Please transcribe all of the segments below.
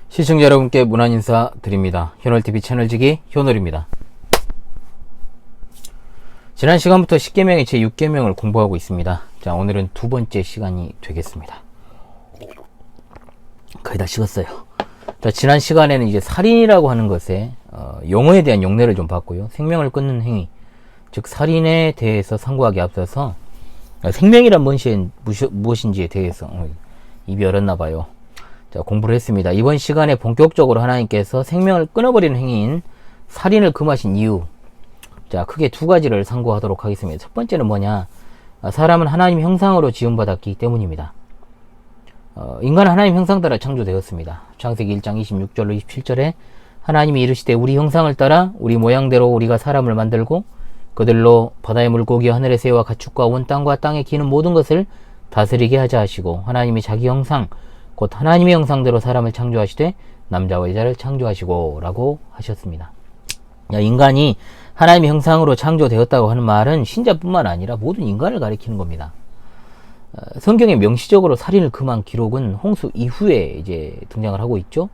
시청자 여러분께 문안 인사 드립니다. 현월TV 채널지기 현월입니다. 지난 시간부터 10계명의 제6계명을 공부하고 있습니다. 자, 오늘은 두 번째 시간이 되겠습니다. 거의 다 식었어요. 자, 지난 시간에는 이제 살인이라고 하는 것에 용어에 대한 용례를 좀 봤고요. 생명을 끊는 행위, 즉 살인에 대해서 상고하기 앞서서 생명이란 무엇인지에 대해서 입이 얼었나봐요. 자, 공부를 했습니다. 이번 시간에 본격적으로 하나님께서 생명을 끊어버리는 행위인 살인을 금하신 이유, 자, 크게 두 가지를 상고하도록 하겠습니다. 첫 번째는 뭐냐? 사람은 하나님 형상으로 지음받았기 때문입니다. 인간은 하나님 형상 따라 창조되었습니다. 창세기 1장 26절로 27절에 하나님이 이르시되 우리 형상을 따라 우리 모양대로 우리가 사람을 만들고 그들로 바다의 물고기와 하늘의 새와 가축과 온 땅과 땅에 기는 모든 것을 다스리게 하자 하시고, 하나님이 자기 형상 곧 하나님의 형상대로 사람을 창조하시되 남자와 여자를 창조하시고 라고 하셨습니다. 인간이 하나님의 형상으로 창조되었다고 하는 말은 신자뿐만 아니라 모든 인간을 가리키는 겁니다. 성경에 명시적으로 살인을 금한 기록은 홍수 이후에 이제 등장을 하고 있죠.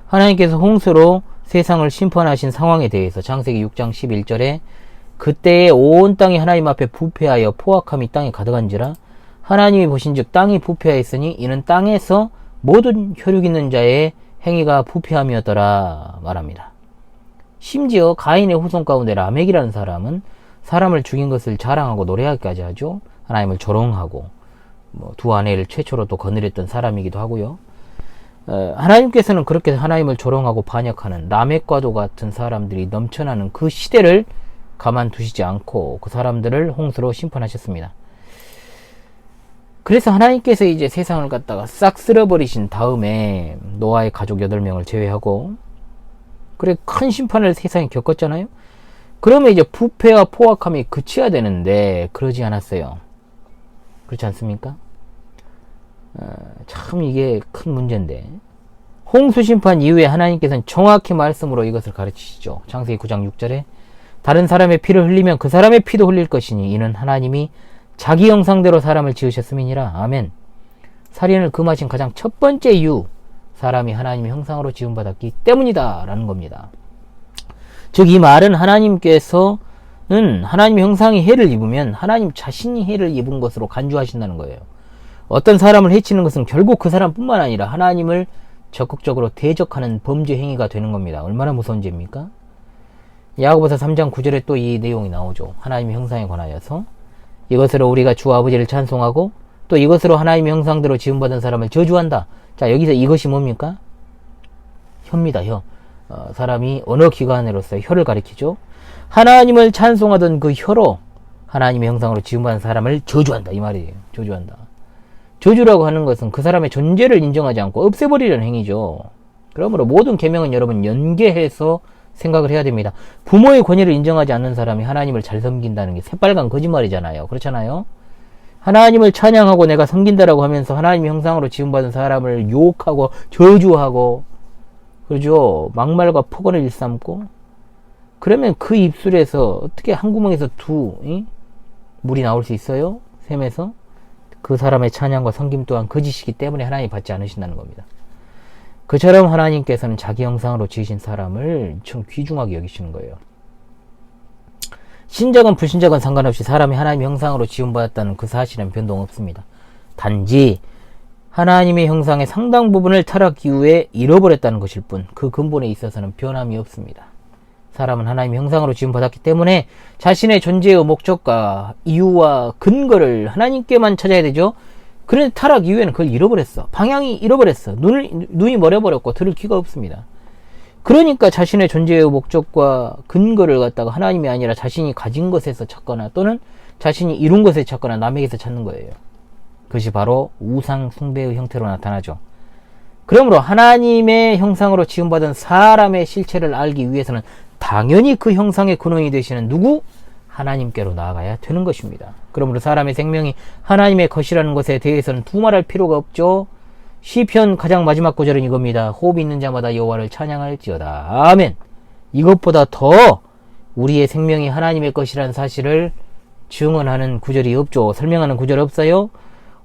하나님께서 홍수로 세상을 심판하신 상황에 대해서 창세기 6장 11절에 그때에 온 땅이 하나님 앞에 부패하여 포악함이 땅에 가득한지라 하나님이 보신즉 땅이 부패하였으니 이는 땅에서 모든 혈육 있는 자의 행위가 부패함이었더라 말합니다. 심지어 가인의 후손 가운데 라멕이라는 사람은 사람을 죽인 것을 자랑하고 노래하기까지 하죠. 하나님을 조롱하고 두 아내를 최초로 또 거느렸던 사람이기도 하고요. 하나님께서는 그렇게 하나님을 조롱하고 반역하는 라멕과도 같은 사람들이 넘쳐나는 그 시대를 가만두시지 않고 그 사람들을 홍수로 심판하셨습니다. 그래서 하나님께서 이제 세상을 갖다가 싹 쓸어버리신 다음에 노아의 가족 8명을 제외하고 그래 큰 심판을 세상에 겪었잖아요. 그러면 이제 부패와 포악함이 그쳐야 되는데 그러지 않았어요. 그렇지 않습니까? 참 이게 큰 문제인데, 홍수 심판 이후에 하나님께서는 정확히 말씀으로 이것을 가르치시죠. 창세기 9장 6절에 다른 사람의 피를 흘리면 그 사람의 피도 흘릴 것이니 이는 하나님이 자기 형상대로 사람을 지으셨음이니라. 아멘. 살인을 금하신 가장 첫 번째 이유, 사람이 하나님의 형상으로 지음받았기 때문이다 라는 겁니다. 즉 이 말은 하나님께서는 하나님의 형상이 해를 입으면 하나님 자신이 해를 입은 것으로 간주하신다는 거예요. 어떤 사람을 해치는 것은 결국 그 사람뿐만 아니라 하나님을 적극적으로 대적하는 범죄 행위가 되는 겁니다. 얼마나 무서운 죄입니까? 야고보서 3장 9절에 또 이 내용이 나오죠. 하나님의 형상에 관하여서 이것으로 우리가 주 아버지를 찬송하고 또 이것으로 하나님의 형상대로 지음받은 사람을 저주한다. 자, 여기서 이것이 뭡니까? 혀입니다. 혀. 사람이 언어 기관으로서 혀를 가리키죠. 하나님을 찬송하던 그 혀로 하나님의 형상으로 지음받은 사람을 저주한다, 이 말이에요. 저주한다. 저주라고 하는 것은 그 사람의 존재를 인정하지 않고 없애버리려는 행위죠. 그러므로 모든 계명은 여러분 연계해서 생각을 해야 됩니다. 부모의 권위를 인정하지 않는 사람이 하나님을 잘 섬긴다는 게 새빨간 거짓말이잖아요. 그렇잖아요. 하나님을 찬양하고 내가 섬긴다라고 하면서 하나님의 형상으로 지음받은 사람을 욕하고 저주하고 그러죠. 막말과 폭언을 일삼고, 그러면 그 입술에서 어떻게 한 구멍에서 물이 나올 수 있어요? 샘에서? 그 사람의 찬양과 섬김 또한 거짓이기 때문에 하나님이 받지 않으신다는 겁니다. 그처럼 하나님께서는 자기 형상으로 지으신 사람을 참 귀중하게 여기시는 거예요. 신적은 불신적은 상관없이 사람이 하나님의 형상으로 지음받았다는 그 사실은 변동 없습니다. 단지 하나님의 형상의 상당 부분을 타락 이후에 잃어버렸다는 것일 뿐 그 근본에 있어서는 변함이 없습니다. 사람은 하나님의 형상으로 지음받았기 때문에 자신의 존재의 목적과 이유와 근거를 하나님께만 찾아야 되죠. 그런데 타락 이후에는 그걸 잃어버렸어. 방향이 잃어버렸어. 눈이 멀어버렸고 들을 귀가 없습니다. 그러니까 자신의 존재의 목적과 근거를 갖다가 하나님이 아니라 자신이 가진 것에서 찾거나 또는 자신이 이룬 것에 찾거나 남에게서 찾는 거예요. 그것이 바로 우상 숭배의 형태로 나타나죠. 그러므로 하나님의 형상으로 지음받은 사람의 실체를 알기 위해서는 당연히 그 형상의 근원이 되시는 누구? 하나님께로 나아가야 되는 것입니다. 그러므로 사람의 생명이 하나님의 것이라는 것에 대해서는 두말할 필요가 없죠. 시편 가장 마지막 구절은 이겁니다. 호흡 있는 자마다 여호와를 찬양할지어다. 아멘. 이것보다 더 우리의 생명이 하나님의 것이라는 사실을 증언하는 구절이 없죠. 설명하는 구절 없어요.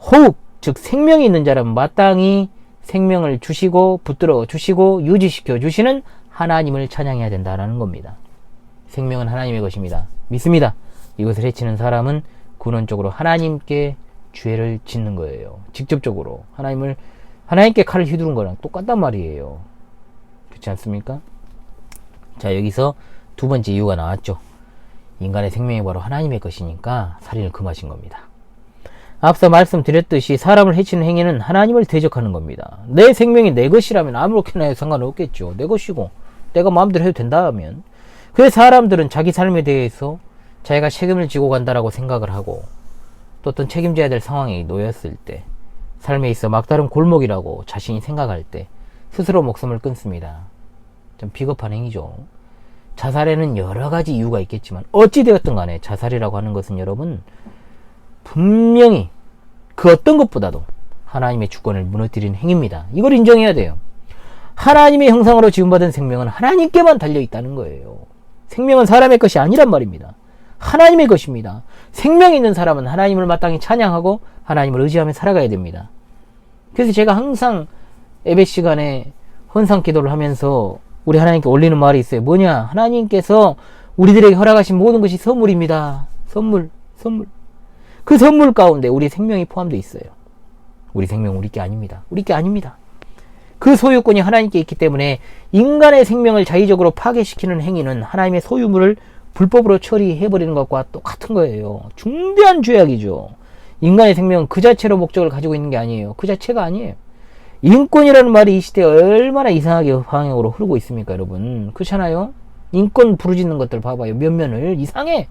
호흡, 즉 생명이 있는 자라면 마땅히 생명을 주시고 붙들어 주시고 유지시켜 주시는 하나님을 찬양해야 된다라는 겁니다. 생명은 하나님의 것입니다. 믿습니다. 이것을 해치는 사람은 근원적으로 하나님께 죄를 짓는 거예요. 직접적으로 하나님께 칼을 휘두른 거랑 똑같단 말이에요. 그렇지 않습니까? 자, 여기서 두 번째 이유가 나왔죠. 인간의 생명이 바로 하나님의 것이니까 살인을 금하신 겁니다. 앞서 말씀드렸듯이 사람을 해치는 행위는 하나님을 대적하는 겁니다. 내 생명이 내 것이라면 아무렇게나 해도 상관없겠죠. 내 것이고 내가 마음대로 해도 된다면. 그래서 사람들은 자기 삶에 대해서 자기가 책임을 지고 간다라고 생각을 하고 또 어떤 책임져야 될 상황에 놓였을 때, 삶에 있어 막다른 골목이라고 자신이 생각할 때 스스로 목숨을 끊습니다. 좀 비겁한 행위죠. 자살에는 여러 가지 이유가 있겠지만 어찌되었든 간에 자살이라고 하는 것은 여러분 분명히 그 어떤 것보다도 하나님의 주권을 무너뜨리는 행위입니다. 이걸 인정해야 돼요. 하나님의 형상으로 지음받은 생명은 하나님께만 달려있다는 거예요. 생명은 사람의 것이 아니란 말입니다. 하나님의 것입니다. 생명이 있는 사람은 하나님을 마땅히 찬양하고 하나님을 의지하며 살아가야 됩니다. 그래서 제가 항상 예배 시간에 헌상 기도를 하면서 우리 하나님께 올리는 말이 있어요. 뭐냐? 하나님께서 우리들에게 허락하신 모든 것이 선물입니다. 선물. 그 선물 가운데 우리 생명이 포함되어 있어요. 우리 생명은 우리 게 아닙니다. 우리 게 아닙니다. 그 소유권이 하나님께 있기 때문에 인간의 생명을 자의적으로 파괴시키는 행위는 하나님의 소유물을 불법으로 처리해버리는 것과 똑같은 거예요. 중대한 죄악이죠. 인간의 생명은 그 자체로 목적을 가지고 있는 게 아니에요. 그 자체가 아니에요. 인권이라는 말이 이 시대에 얼마나 이상하게 방향으로 흐르고 있습니까, 여러분? 그렇잖아요? 인권 부르짖는 것들 봐봐요. 면면을 이상해.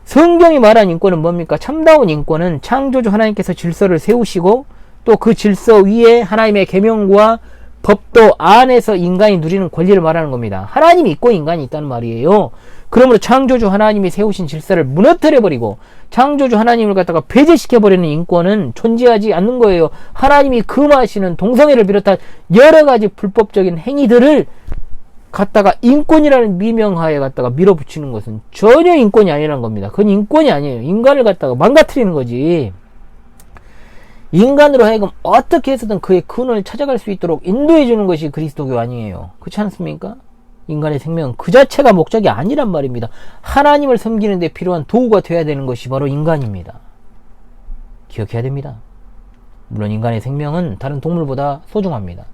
성경이 말한 인권은 뭡니까? 참다운 인권은 창조주 하나님께서 질서를 세우시고 또 그 질서 위에 하나님의 계명과 법도 안에서 인간이 누리는 권리를 말하는 겁니다. 하나님이 있고 인간이 있다는 말이에요. 그러므로 창조주 하나님이 세우신 질서를 무너뜨려버리고 창조주 하나님을 갖다가 배제시켜버리는 인권은 존재하지 않는 거예요. 하나님이 금하시는 동성애를 비롯한 여러 가지 불법적인 행위들을 갖다가 인권이라는 미명하에 갖다가 밀어붙이는 것은 전혀 인권이 아니라는 겁니다. 그건 인권이 아니에요. 인간을 갖다가 망가뜨리는 거지. 인간으로 하여금 어떻게 해서든 그의 근원을 찾아갈 수 있도록 인도해 주는 것이 그리스도교 아니에요. 그렇지 않습니까? 인간의 생명은 그 자체가 목적이 아니란 말입니다. 하나님을 섬기는 데 필요한 도구가 되어야 되는 것이 바로 인간입니다. 기억해야 됩니다. 물론 인간의 생명은 다른 동물보다 소중합니다.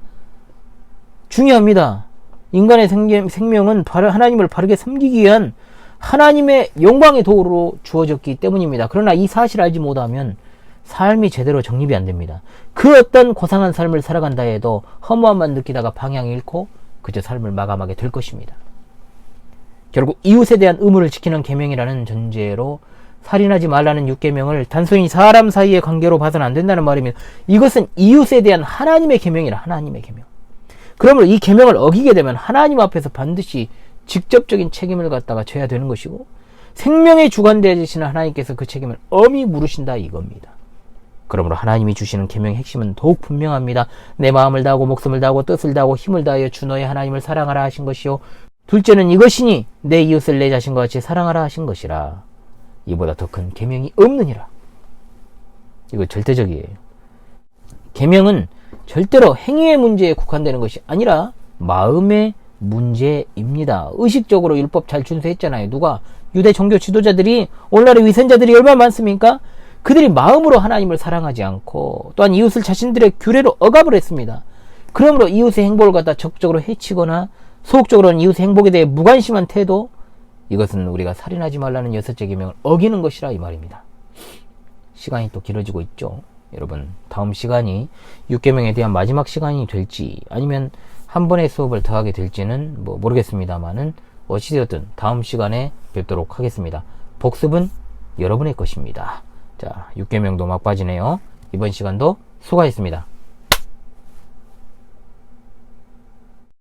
중요합니다. 인간의 생명은 하나님을 바르게 섬기기 위한 하나님의 영광의 도구로 주어졌기 때문입니다. 그러나 이 사실을 알지 못하면 삶이 제대로 정립이 안 됩니다. 그 어떤 고상한 삶을 살아간다 해도 허무함만 느끼다가 방향을 잃고 그저 삶을 마감하게 될 것입니다. 결국 이웃에 대한 의무를 지키는 계명이라는 전제로 살인하지 말라는 6계명을 단순히 사람 사이의 관계로 봐서는 안 된다는 말이면 이것은 이웃에 대한 하나님의 계명이라. 하나님의 계명. 그러므로 이 계명을 어기게 되면 하나님 앞에서 반드시 직접적인 책임을 갖다가 져야 되는 것이고 생명의 주관 되시는 하나님께서 그 책임을 엄히 물으신다 이겁니다. 그러므로 하나님이 주시는 계명의 핵심은 더욱 분명합니다. 내 마음을 다하고 목숨을 다하고 뜻을 다하고 힘을 다하여 주 너의 하나님을 사랑하라 하신 것이요 둘째는 이것이니 내 이웃을 내 자신과 같이 사랑하라 하신 것이라. 이보다 더 큰 계명이 없느니라. 이거 절대적이에요. 계명은 절대로 행위의 문제에 국한되는 것이 아니라 마음의 문제입니다. 의식적으로 율법 잘 준수했잖아요. 누가? 유대 종교 지도자들이, 오늘날의 위선자들이 얼마나 많습니까? 그들이 마음으로 하나님을 사랑하지 않고 또한 이웃을 자신들의 규례로 억압을 했습니다. 그러므로 이웃의 행복을 갖다 적극적으로 해치거나 소극적으로는 이웃의 행복에 대해 무관심한 태도, 이것은 우리가 살인하지 말라는 6째 계명을 어기는 것이라 이 말입니다. 시간이 또 길어지고 있죠. 여러분, 다음 시간이 6계명에 대한 마지막 시간이 될지 아니면 한 번의 수업을 더 하게 될지는 모르겠습니다만은 어찌되었든 다음 시간에 뵙도록 하겠습니다. 복습은 여러분의 것입니다. 자, 6계명도 막바지네요. 이번 시간도 수고하셨습니다.